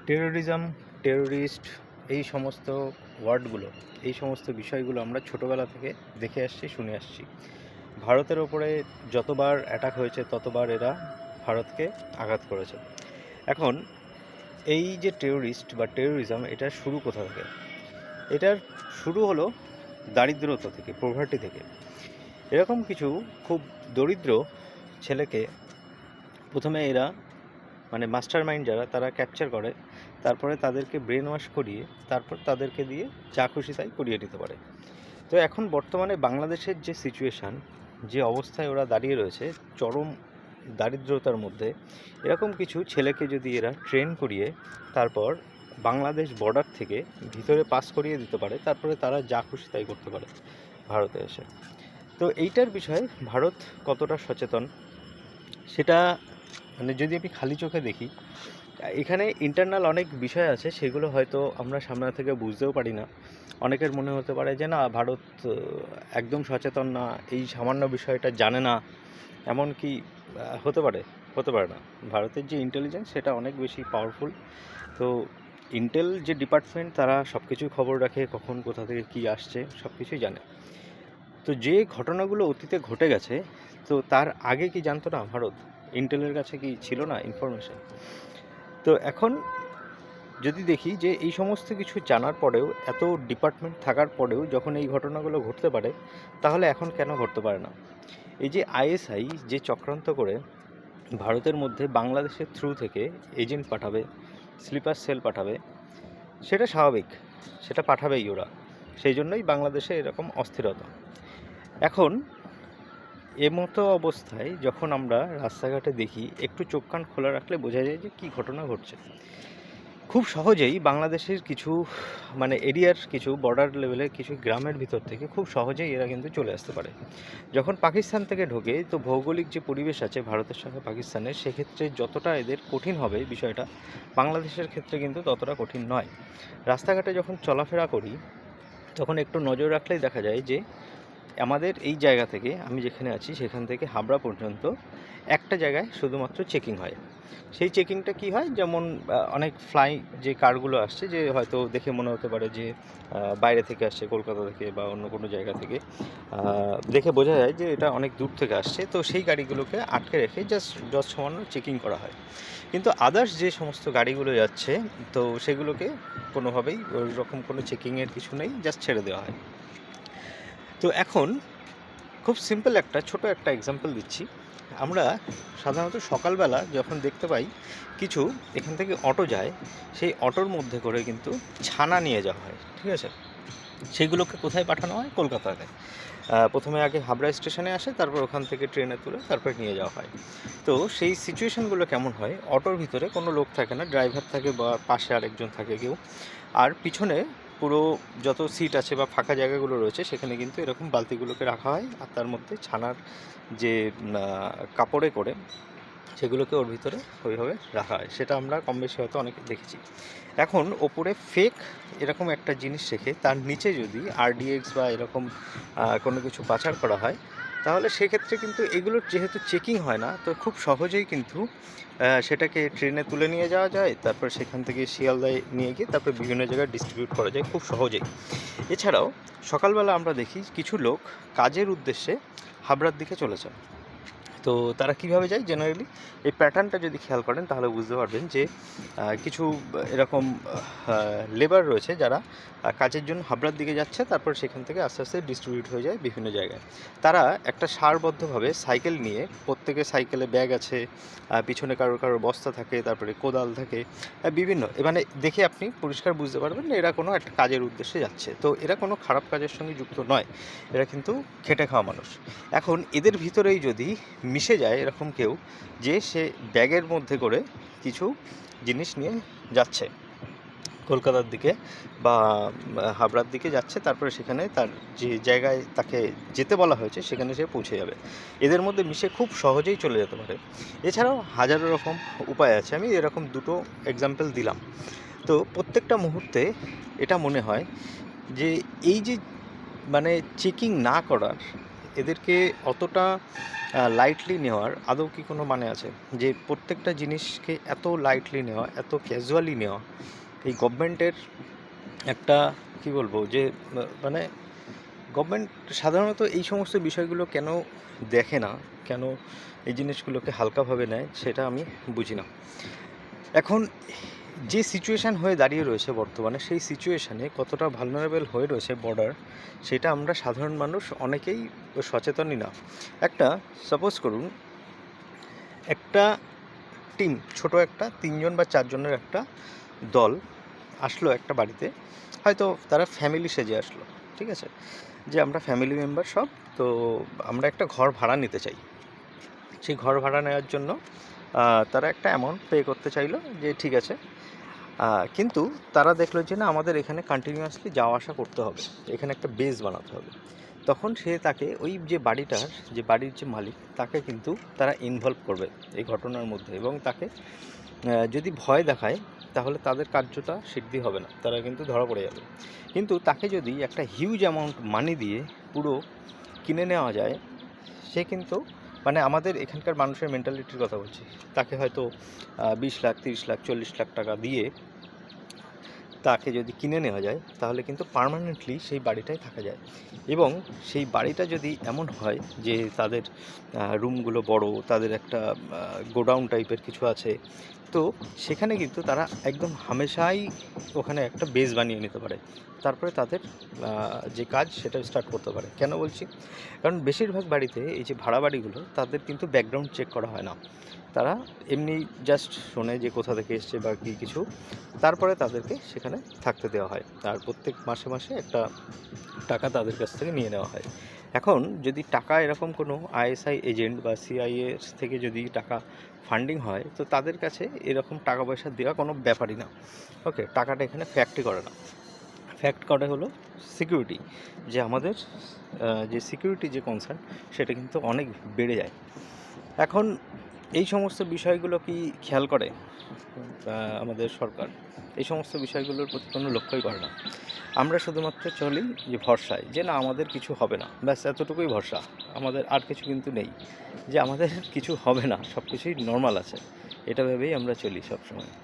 Terrorism, terrorist এই সমস্ত ওয়ার্ডগুলো, এই সমস্ত বিষয়গুলো আমরা ছোটোবেলা থেকে দেখে আসছি, শুনে আসছি। ভারতের ওপরে যতবার অ্যাটাক হয়েছে ততবার এরা ভারতকে আঘাত করেছে। এখন এই যে টেরোরিস্ট বা টেরোরিজম, এটা শুরু কোথা থেকে? এটার শুরু হলো দারিদ্রতা থেকে, প্রভার্টি থেকে। এরকম কিছু খুব দরিদ্র ছেলেকে প্রথমে এরা মানে মাস্টার মাইন্ড যারা, তারা ক্যাপচার করে, তারপরে তাদেরকে ব্রেন ওয়াশ করিয়ে তারপর তাদেরকে দিয়ে যা খুশি তাই করিয়ে নিতে পারে। তো এখন বর্তমানে বাংলাদেশের যে সিচুয়েশান, যে অবস্থায় ওরা দাঁড়িয়ে রয়েছে, চরম দারিদ্রতার মধ্যে, এরকম কিছু ছেলেকে যদি এরা ট্রেন করিয়ে তারপর বাংলাদেশ বর্ডার থেকে ভিতরে পাস করিয়ে দিতে পারে, তারপরে তারা যা খুশি তাই করতে পারে ভারতে এসে। তো এইটার বিষয়ে ভারত কতটা সচেতন সেটা মানে যদি আমি খালি চোখে দেখি, এখানে ইন্টারনাল অনেক বিষয় আছে, সেগুলো হয়তো আমরা সামনে থেকে বুঝতেও পারি না। অনেকের মনে হতে পারে যে না, ভারত একদম সচেতন না, এই সামান্য বিষয়টা জানে না, এমন কি হতে পারে না। ভারতের যে ইন্টেলিজেন্স সেটা অনেক বেশি পাওয়ারফুল। তো ইন্টেল যে ডিপার্টমেন্ট, তারা সব কিছুই খবর রাখে, কখন কোথা থেকে কী আসছে সব কিছুই জানে। তো যে ঘটনাগুলো অতীতে ঘটে গেছে, তো তার আগে কি জানতো না ভারত? ইন্টেলের কাছে কি ছিল না ইনফরমেশান? তো এখন যদি দেখি যে এই সমস্ত কিছু জানার পরেও, এত ডিপার্টমেন্ট থাকার পরেও যখন এই ঘটনাগুলো ঘটতে পারে, তাহলে এখন কেন ঘটতে পারে না? এই যে আইএসআই যে চক্রান্ত করে ভারতের মধ্যে বাংলাদেশের থ্রু থেকে এজেন্ট পাঠাবে, স্লিপার সেল পাঠাবে, সেটা স্বাভাবিক, সেটা পাঠাবেই ওরা। সেই জন্যই বাংলাদেশে এরকম অস্থিরতা। এখন এমতো অবস্থায় যখন আমরা রাস্তাঘাটে দেখি, একটু চোখ কান খোলা রাখলে বোঝা যায় যে কী ঘটনা ঘটছে। খুব সহজেই বাংলাদেশের কিছু মানে এরিয়ার কিছু বর্ডার লেভেলের কিছু গ্রামের ভিতর থেকে খুব সহজেই এরা কিন্তু চলে আসতে পারে। যখন পাকিস্তান থেকে ঢোকে, তো ভৌগোলিক যে পরিবেশ আছে ভারতের সঙ্গে পাকিস্তানের, সেক্ষেত্রে যতটা এদের কঠিন হবে বিষয়টা, বাংলাদেশের ক্ষেত্রে কিন্তু ততটা কঠিন নয়। রাস্তাঘাটে যখন চলাফেরা করি, তখন একটু নজর রাখলেই দেখা যায় যে আমাদের এই জায়গা থেকে, আমি যেখানে আছি সেখান থেকে হাবড়া পর্যন্ত একটা জায়গায় শুধুমাত্র চেকিং হয়। সেই চেকিংটা কি হয়, যেমন অনেক ফ্লাই যে কারগুলো আসছে, যে হয়তো দেখে মনে হতে পারে যে বাইরে থেকে আসছে, কলকাতা থেকে বা অন্য কোনো জায়গা থেকে, দেখে বোঝা যায় যে এটা অনেক দূর থেকে আসছে, তো সেই গাড়িগুলোকে আটকে রেখে জাস্ট সামান্য চেকিং করা হয়। কিন্তু আদার্স যে সমস্ত গাড়িগুলো যাচ্ছে, তো সেগুলোকে কোনোভাবেই ওই রকম কোনো চেকিংয়ের কিছু নেই, জাস্ট ছেড়ে দেওয়া হয়। তো এখন খুব সিম্পল একটা ছোট একটা এক্সাম্পল দিচ্ছি। আমরা সাধারণত সকালবেলা যখন দেখতে পাই কিছু এখান থেকে অটো যায়, সেই অটোর মধ্যে করে কিন্তু ছানা নিয়ে যাওয়া হয়, ঠিক আছে? সেইগুলোকে কোথায় পাঠানো হয়? কলকাতাতে। প্রথমে আগে হাবড়া স্টেশনে আসে, তারপর ওখান থেকে ট্রেনে তুলে তারপরে নিয়ে যাওয়া হয়। তো সেই সিচুয়েশানগুলো কেমন হয়, অটোর ভিতরে কোনো লোক থাকে না, ড্রাইভার থাকে বা পাশে আরেকজন থাকে কেউ, আর পিছনে পুরো যত সিট আছে বা ফাঁকা জায়গাগুলো রয়েছে, সেখানে কিন্তু এরকম বালতিগুলোকে রাখা হয়, আর তার মধ্যে ছানার যে কাপড়ে করে সেগুলোকে ওর ভিতরে ওইভাবে রাখা হয়। সেটা আমরা কম বেশি হয়তো অনেকে দেখেছি। এখন ওপরে ফেক এরকম একটা জিনিস রেখে তার নিচে যদি আরডিএক্স বা এরকম কোনো কিছু পাচার করা হয়, তাহলে সেক্ষেত্রে কিন্তু এগুলোর যেহেতু চেকিং হয় না, তো খুব সহজেই কিন্তু সেটাকে ট্রেনে তুলে নিয়ে যাওয়া যায়, তারপর সেখান থেকে শিয়ালদায় নিয়ে গিয়ে তারপর বিভিন্ন জায়গায় ডিস্ট্রিবিউট করা যায় খুব সহজেই। এছাড়াও সকালবেলা আমরা দেখি কিছু লোক কাজের উদ্দেশ্যে হাবড়ার দিকে চলে যায়। তো তারা কীভাবে যায় জেনারেলি, এই প্যাটার্নটা যদি খেয়াল করেন তাহলে বুঝতে পারবেন যে কিছু এরকম লেবার রয়েছে যারা কাজের জন্য হাবড়ার দিকে যাচ্ছে, তারপর সেখান থেকে আস্তে আস্তে ডিস্ট্রিবিউট হয়ে যায় বিভিন্ন জায়গায়। তারা একটা সারবদ্ধভাবে সাইকেল নিয়ে, প্রত্যেকের সাইকেলে ব্যাগ আছে, পিছনে কারোর কারোর বস্তা থাকে, তারপরে কোদাল থাকে, বিভিন্ন মানে দেখে আপনি পরিষ্কার বুঝতে পারবেন এরা কোনো একটা কাজের উদ্দেশ্যে যাচ্ছে। তো এরা কোনো খারাপ কাজের সঙ্গে যুক্ত নয়, এরা কিন্তু খেটে খাওয়া মানুষ। এখন এদের ভিতরেই যদি মিশে যায় এরকম কেউ, যে সে ব্যাগের মধ্যে করে কিছু জিনিস নিয়ে যাচ্ছে কলকাতার দিকে বা হাবড়ার দিকে যাচ্ছে, তারপরে সেখানে তার যে জায়গায় তাকে যেতে বলা হয়েছে সেখানে সে পৌঁছে যাবে, এদের মধ্যে মিশে খুব সহজেই চলে যেতে পারে। এছাড়াও হাজারো রকম উপায় আছে, আমি এরকম দুটো এক্সাম্পল দিলাম। তো প্রত্যেকটা মুহূর্তে এটা মনে হয় যে এই যে মানে চেকিং না করার এদেরকে অতটা লাইটলি নেওয়ার আদৌ কি কোনো মানে আছে? যে প্রত্যেকটা জিনিসকে এত লাইটলি নেওয়া, এত ক্যাজুয়ালি নেওয়া, এই গভর্নমেন্টের একটা কি বলবো যে মানে গভর্নমেন্ট সাধারণত এই সমস্ত বিষয়গুলো কেন দেখে না, কেন এই জিনিসগুলোকে হালকাভাবে নেয়, সেটা আমি বুঝি না। এখন যে সিচুয়েশান হয়ে দাঁড়িয়ে রয়েছে বর্তমানে, সেই সিচুয়েশানে কতটা ভালনারেবল হয়ে রয়েছে বর্ডার, সেটা আমরা সাধারণ মানুষ অনেকেই সচেতনই না। একটা সাপোজ করুন, একটা টিম, ছোট একটা 3 জন বা 4 জনের একটা দল আসলো একটা বাড়িতে, হয়তো তারা ফ্যামিলি সেজে আসলো, ঠিক আছে, যে আমরা ফ্যামিলি মেম্বার সব, তো আমরা একটা ঘর ভাড়া নিতে চাই। সেই ঘর ভাড়া নেওয়ার জন্য তারা একটা অ্যামাউন্ট পে করতে চাইলো, যে ঠিক আছে। কিন্তু তারা দেখলো যে না, আমাদের এখানে কন্টিনিউয়াসলি যাওয়া আসা করতে হবে, এখানে একটা বেস বানাতে হবে। তখন তাকে ওই যে বাড়ির যে মালিক, তাকে কিন্তু তারা ইনভলভ করবে এই ঘটনার মধ্যে, এবং তাকে যদি ভয় দেখায়, তাহলে তাদের কার্যটা সিদ্ধি হবে না, তারা কিন্তু ধরা পড়ে যাবে। কিন্তু তাকে যদি একটা হিউজ অ্যামাউন্ট মানি দিয়ে পুরো কিনে নেওয়া যায়, সে কিন্তু মানে আমাদের এখানকার মানুষের মেন্টালিটির কথা বলছি, তাকে হয়তো 20 লাখ, 30 লাখ, 40 লাখ টাকা দিয়ে তাকে যদি কিনে নেওয়া যায়, তাহলে কিন্তু পার্মানেন্টলি সেই বাড়িটায় থাকা যায়। এবং সেই বাড়িটা যদি এমন হয় যে তাদের রুমগুলো বড়, তাদের একটা গোডাউন টাইপের কিছু আছে, তো সেখানে কিন্তু তারা একদম হামেশাই ওখানে একটা বেস বানিয়ে নিতে পারে। তারপরে তাদের যে কাজ সেটা স্টার্ট করতে পারে। কেন বলছি? কারণ বেশিরভাগ বাড়িতে এই যে ভাড়া বাড়িগুলো, তাদের কিন্তু ব্যাকগ্রাউন্ড চেক করা হয় না। তারা এমনি জাস্ট শোনে যে কোথা থেকে এসছে বা কী কিছু, তারপরে তাদেরকে সেখানে থাকতে দেওয়া হয়। আর প্রত্যেক মাসে মাসে একটা টাকা তাদের কাছ থেকে নিয়ে নেওয়া হয়। এখন যদি টাকা এরকম কোনো আইএসআই এজেন্ট বা সিআইএ থেকে যদি টাকা ফান্ডিং হয়, তো তাদের কাছে এরকম টাকা পয়সা দেওয়া কোনো ব্যাপারই না। ওকে, টাকাটা এখানে ফ্যাক্টই করে না। ফ্যাক্ট করে হলো সিকিউরিটি, যে আমাদের যে সিকিউরিটি যে কনসার্ন, সেটা কিন্তু অনেক বেড়ে যায়। এখন এই সমস্ত বিষয়গুলো কি খেয়াল করে আমাদের সরকার? এই সমস্ত বিষয়গুলোর প্রতি কোনো লক্ষ্যই করে না। আমরা শুধুমাত্র চলি যে ভরসায়, যে না আমাদের কিছু হবে না, ব্যাস এতটুকুই ভরসা, আমাদের আর কিছু কিন্তু নেই, যে আমাদের কিছু হবে না, সব কিছুই নর্মাল আছে, এটা ভেবেই আমরা চলি সবসময়।